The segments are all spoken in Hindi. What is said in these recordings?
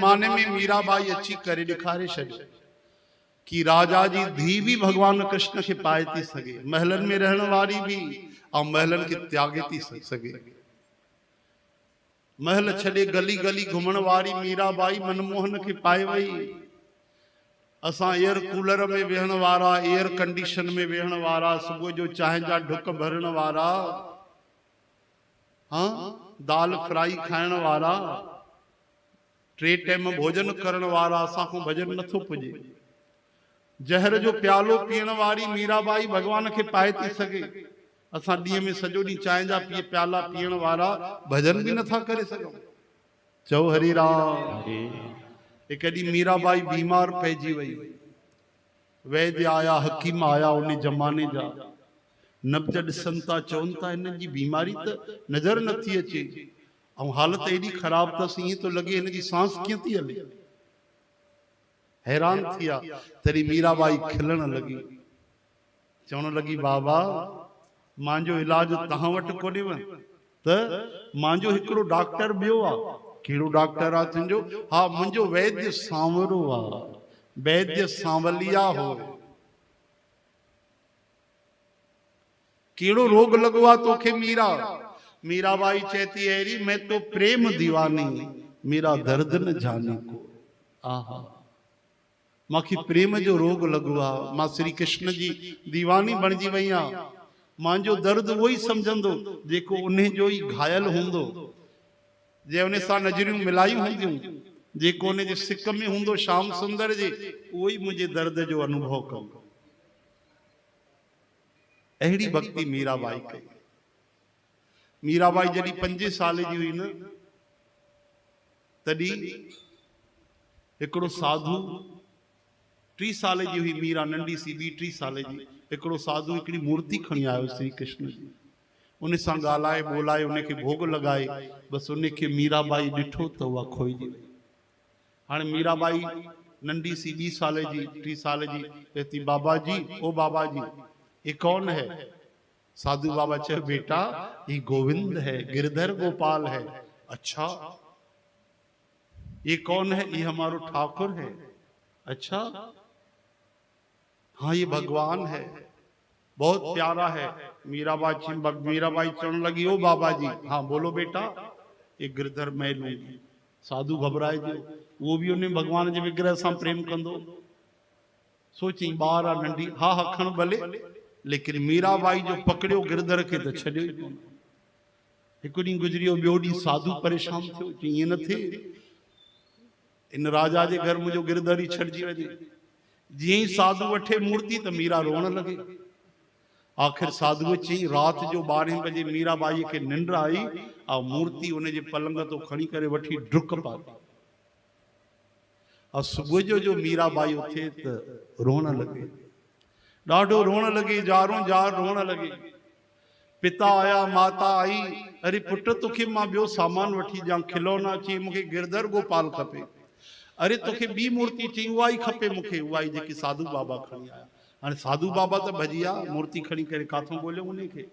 जमाने में मीराबाई अची करे दिखारे छॾियो कि राजा जी धी भी भगवान कृष्ण के पाए थी सके, महलन में रहने वाली भी और महलन के त्यागे थी सके। महल छड़े गली गली घुमण वाली मीराबाई मनमोहन के पाए वही। असा एयर कूलर में वेहण वारा, एयर कंडीशन में वेहण वारा, सुबह जो चाहे जा ढुक भरण वारा, हाँ दाल फ्राई खाइण वारा, 3 टाइम भोजन करण वारा, असा को भजन नथो पुजे। जहर जो प्यालो पीअण वारी मीराबाई भगवान के पाए थी सके। असा डी में सजो डी चाहे जा पी प्याला पीअण वारा भजन भी नथा करे सको। चओ हरि राम। एक डी मीराबाई बीमार पैजी वही। वैद्य आया, हकीम आया उन जमाने जा। नब्ज ॾिसनि था, चवनि था इन जी बीमारी त नज़र नथी अचे ऐं हालत एडी ख़राब अथसि, ईअं तो लगे इन जी सांस कीअं थी हले। हैरान थिया। तरी मीराबाई खिलण लगी, चवण लगी बाबा मांजो इलाज तहां वटि कोन्हे व त मांजो हिकिड़ो डॉक्टर ॿियो आहे। कहिड़ो डॉक्टर आहे तुंहिंजो? हा मुंहिंजो वैद्य सांवरो आहे, वैद्य सांवलिया हो। केड़ो रोग लगो आ तोखे मीरा? मीराबाई चेती हैरी मैं तो प्रेम दीवानी, मेरा दर्द न जाने को। आहा माखी प्रेम जो रोग लगो आ, मां श्री कृष्ण जी दीवानी बणजी वई आ। मांजो दर्द वही समझंदो जेको उन्हें जो ही घायल हुंदो, जे उन्हें सा नजरियों मिलाई हुंदियूं, जेको उन्हें जे सिक में हुंदो श्याम सुंदर जे, वही मुझे दर्द जो अनुभव कंदो। अहिड़ी भक्ति मीराबाई कई। मीराबाई जॾहिं 5 साल जी हुई न, तॾहिं हिकिड़ो साधु, 3 साल जी हुई मीरा, नंढी सी ॿी 3 साल जी। हिकिड़ो साधु हिकिड़ी मूर्ति खणी आयो श्री कृष्ण जी। उन सां ॻाल्हाए ॿोलाए उनखे भोग लगाए, बसि उनखे मीराबाई ॾिठो त उहा खोइजी वई। हाणे मीराबाई नंढी सी 2 साल जी 3 साल जी कहती बाबा जी, ओ बाबा जी ये कौन है? साधु बाबा कहे बेटा ये गोविंद है, गिरधर गोपाल है। अच्छा ये कौन है? ये हमारो ठाकुर है। अच्छा हाँ ये भगवान है, बहुत प्यारा है। मीराबाई चढ़ने लगी ओ बाबा जी। हाँ बोलो बेटा। ये गिरधर मैं लूंगी। साधु घबराए जो, वो भी उन्हें भगवान जे विग्रह से प्रेम कंदो। सोची बार आ नंढी, हाँ हाँ खण भले। लेकिन मीराबाई जो पकड़ियो गिरधर के तो छड़ियो ही कोन। हिकु ॾींहुं गुजरियो, ॿियो ॾींहुं साधु परेशान थियो, ईअं न थिए इन राजा जे घर मुंहिंजो गिरधर ही छड़जी वञे। जीअं ही साधु वठे मूर्ति त मीरा रोअण लगे। आखिर साधु चई रात जो 12 बजे मीराबाई के निंड आई और मूर्ति उन जे पलंग तो खणी करे वठी डुक पाती। और सुबह जो मीराबाई उथे त रोअण लगे, ॾाढो रोअण लगे, जारों जार रोअण लगे। पिता आया, माता आई, अरे पुट तोखे मां ॿियो सामान वठी ॾियां, खिलौना। चई मूंखे गिरधर गोपाल खपे। अरे तोखे ॿी मूर्ति? चई उहा ई खपे मूंखे, उहा ई जेकी साधु बाबा खणी आया। हाणे साधु बाबा त भजिया मूर्ति खणी करे काथों ॻोल्हियो उनखे।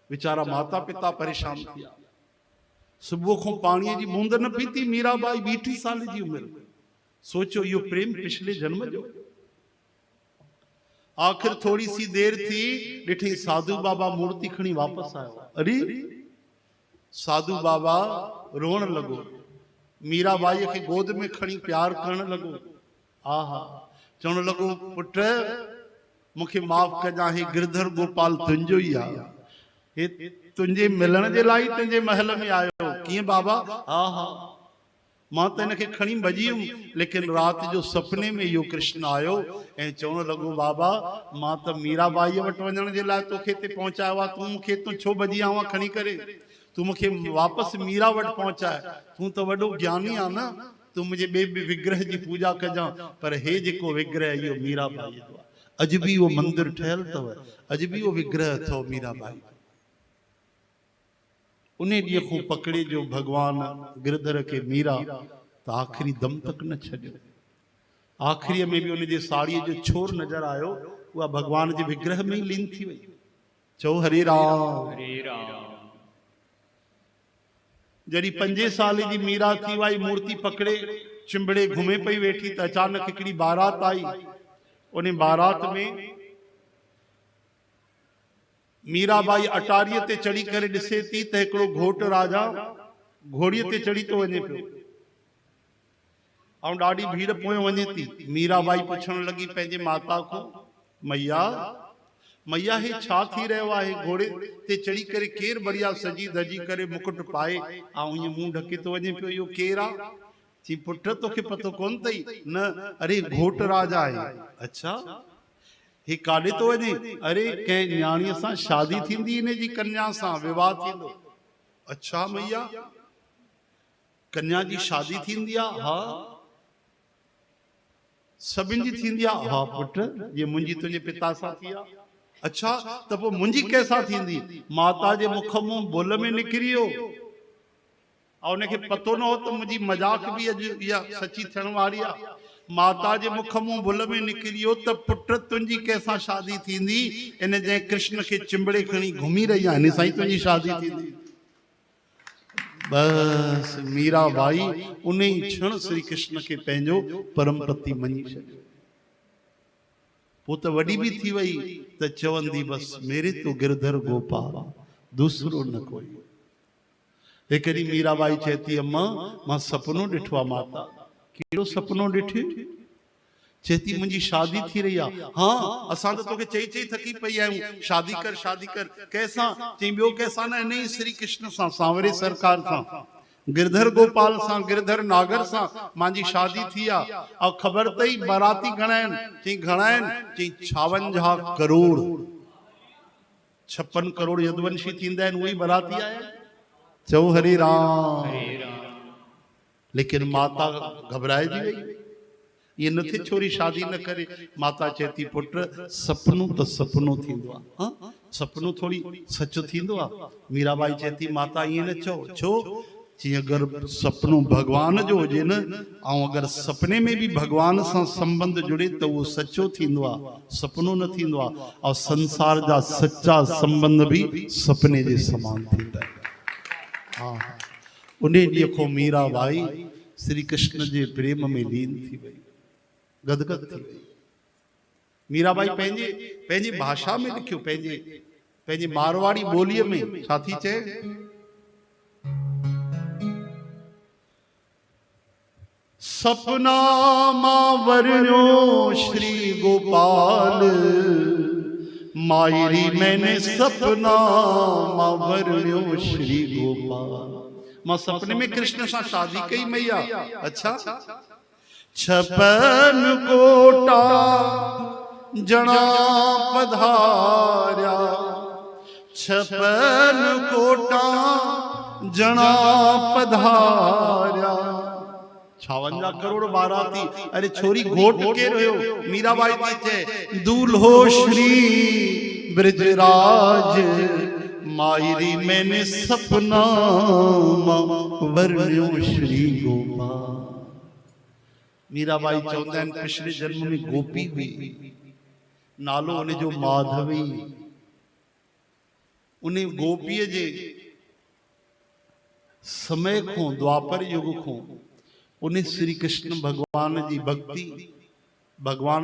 वीचारा माता पिता परेशान थिया। सुबुह खां पाणीअ जी बूंद न पीती मीराबाई, 20 साल जी उमिरि। सोचो इहो प्रेम पिछले जन्म जो। आखिर थोड़ी सी देर थी, ॾिठी साधु बाबा मूर्ति खणी वापस आयो। अरे साधु बाबा रोअण लगो, मीराबाई के गोद में खणी प्यार करण लगो। आहा चवण लगो पुट मूंखे माफ़ कजां, हे गिरधर गोपाल तुंहिंजो ही आ, हे तुंहिंजे मिलण जे लाइ तुंहिंजे महल में आयो। कीअं बाबा? हा हा मां त इनखे खणी भजी हुयमि, लेकिन रात जो सपने में इहो कृष्ण आयो ऐं चवण लॻो बाबा मां त मीराबाई वटि वञण जे लाइ तोखे हिते पहुचायो आहे, तूं मूंखे हितां छो भजी आवा खणी करे? तूं मूंखे वापसि मीरा वटि पहुचाए। तूं त वॾो ज्ञानी आहे न, तूं मुंहिंजे ॿिए विग्रह जी पूजा कजां। पर हे जेको विग्रह इहो मीराबाई जो आहे। अॼु बि उहो मंदिर ठहियल अथव, अॼु बि उहो विग्रह अथव मीराबाई। उन ॾींहं खां पकड़े जो भगवान गिरधर के मीरा त आखिरी दम तक न छॾियो। आखिरी में भी उन जे साड़ीअ जो छोर नजर आयो, उहा भगवान जे विग्रह में ही लीन थी वई। चओ हरे राम। जॾहिं 5 साल जी मीरा थी वाई, मूर्ति पकड़े चिंबड़े घुमे पई वेठी, त अचानक हिकिड़ी बारात आई। उन बारात में मीराबाई अटारीअ ते चढ़ी करे ॾिसे थी त हिकिड़ो घोट राजा घोड़ीअ ते चढ़ी थो वञे पियो ऐं ॾाढी भीड़ पोइ वञे थी। मीराबाई पुछण लॻी पंहिंजे माता खां, मैया मैया हे छा थी रहियो आहे? घोड़े ते चढ़ी करे केर बढ़िया सजी धजी करे मुकुट पाए ऐं ईअं मुंहुं ढके थो वञे पियो, इहो केर आहे? चई पुट तोखे पतो कोन अथई? न, अरे घोट राजा आहे। अच्छा, हे काॾे थो वञे? अरे कंहिं न्याणीअ सां शादी थींदी, इन जी कन्या सां विवाह थींदो। अच्छा मैया, कन्या जी शादी थींदी आहे? हा। सभिनि जी थींदी आहे? हा पुट, ये मुंहिंजी तुंहिंजे पिता सां थी आहे। अच्छा, त पोइ मुंहिंजी कंहिंसां थींदी? माता जे मुख मां बुल में निकिरी वियो ऐं उनखे पतो न हो त मुंहिंजी मजाक बि अॼु इहा सची थियण वारी आहे। माता जे मुख मां बुल में निकिरी वियो त पुट तुंहिंजी कंहिंसां शादी थींदी? इन जंहिं कृष्ण खे चिंबड़े खणी घुमी रही आहे, इन सां ई तुंहिंजी शादी थींदी। बस मीराबाई उन ई क्षण श्री कृष्ण के पंहिंजो परम पति मञी छॾियो। पोइ त वॾी बि थी वई त चवंदी, बस मेरे तो गिरधर गोपाल, दूसरो न कोई। हिकिड़ी मीराबाई चए थी, अम्मा मां सपनो ॾिठो आहे। माता, कहिड़ो सपनो ॾिठी? चए थी मुंहिंजी शादी थी रही आहे। हाँ, असां त तोखे चई चई थकी पई आहियूं, शादी कर शादी कर। कंहिंसां? चई ॿियो कंहिंसां न, इन ई श्री कृष्ण सां, सांवरे सरकार सां, गिरधर गोपाल सां, गिरधर नागर सां मुंहिंजी शादी थी आहे। ऐं ख़बर अथई बाराती घणा आहिनि? चई घणा आहिनि? चई 56 करोड़। 56 करोड़ यदुवंशी थींदा आहिनि, उहे बाराती आया। चओ हरे राम। लेकिन माता घबराइजी वई, ये नथी छोरी शादी न करे। माता चेती पुट सपनो तो सपनो थींदो आहे, हाँ सपनो थोड़ी सच थींदो आहे। मीराबाई चेती माता ये न चो। छो? जी अगर सपनो भगवान जो हुजे न, ऐं अगर सपने में भी भगवान सां संबंध जुड़े तो वो सचो थींदो आहे, सपनो न थींदो आहे। और संसार जा सच्चा संबंध भी सपने जे समान थींदा आहिनि। हाँ, उन ॾींहं खां मीराबाई श्री कृष्ण जे प्रेम में लीन थी वई, गदगद थी वई। मीराबाई पंहिंजी भाषा में लिखियो, पंहिंजे मारवाड़ी ॿोलीअ में छा थी चए? सपना मां वरण्यो श्री गोपाल, मायरी मैंने सपना मां वरण्यो श्री गोपाल। मां सपने में कृष्ण सां शादी कई मैया। अच्छा, 56 कोटा जना पधार्या, 56 कोटा जना पधार्या। 56 करोड़ बाराती। अरे छोरी घोट के रहो? मीराबाई थी चए, दूल्हो श्री ब्रजराज, मायरी मैंने सपना वरण्यो श्री गोपाल। मीराबाई चवंदा आहिनि पिछले जन्म में गोपी हुई, नालो उन जो माधवी। उन गोपीअ जे समय खां, द्वापर युग खां, उन श्री कृष्ण भगवान जी भक्ति, भगवान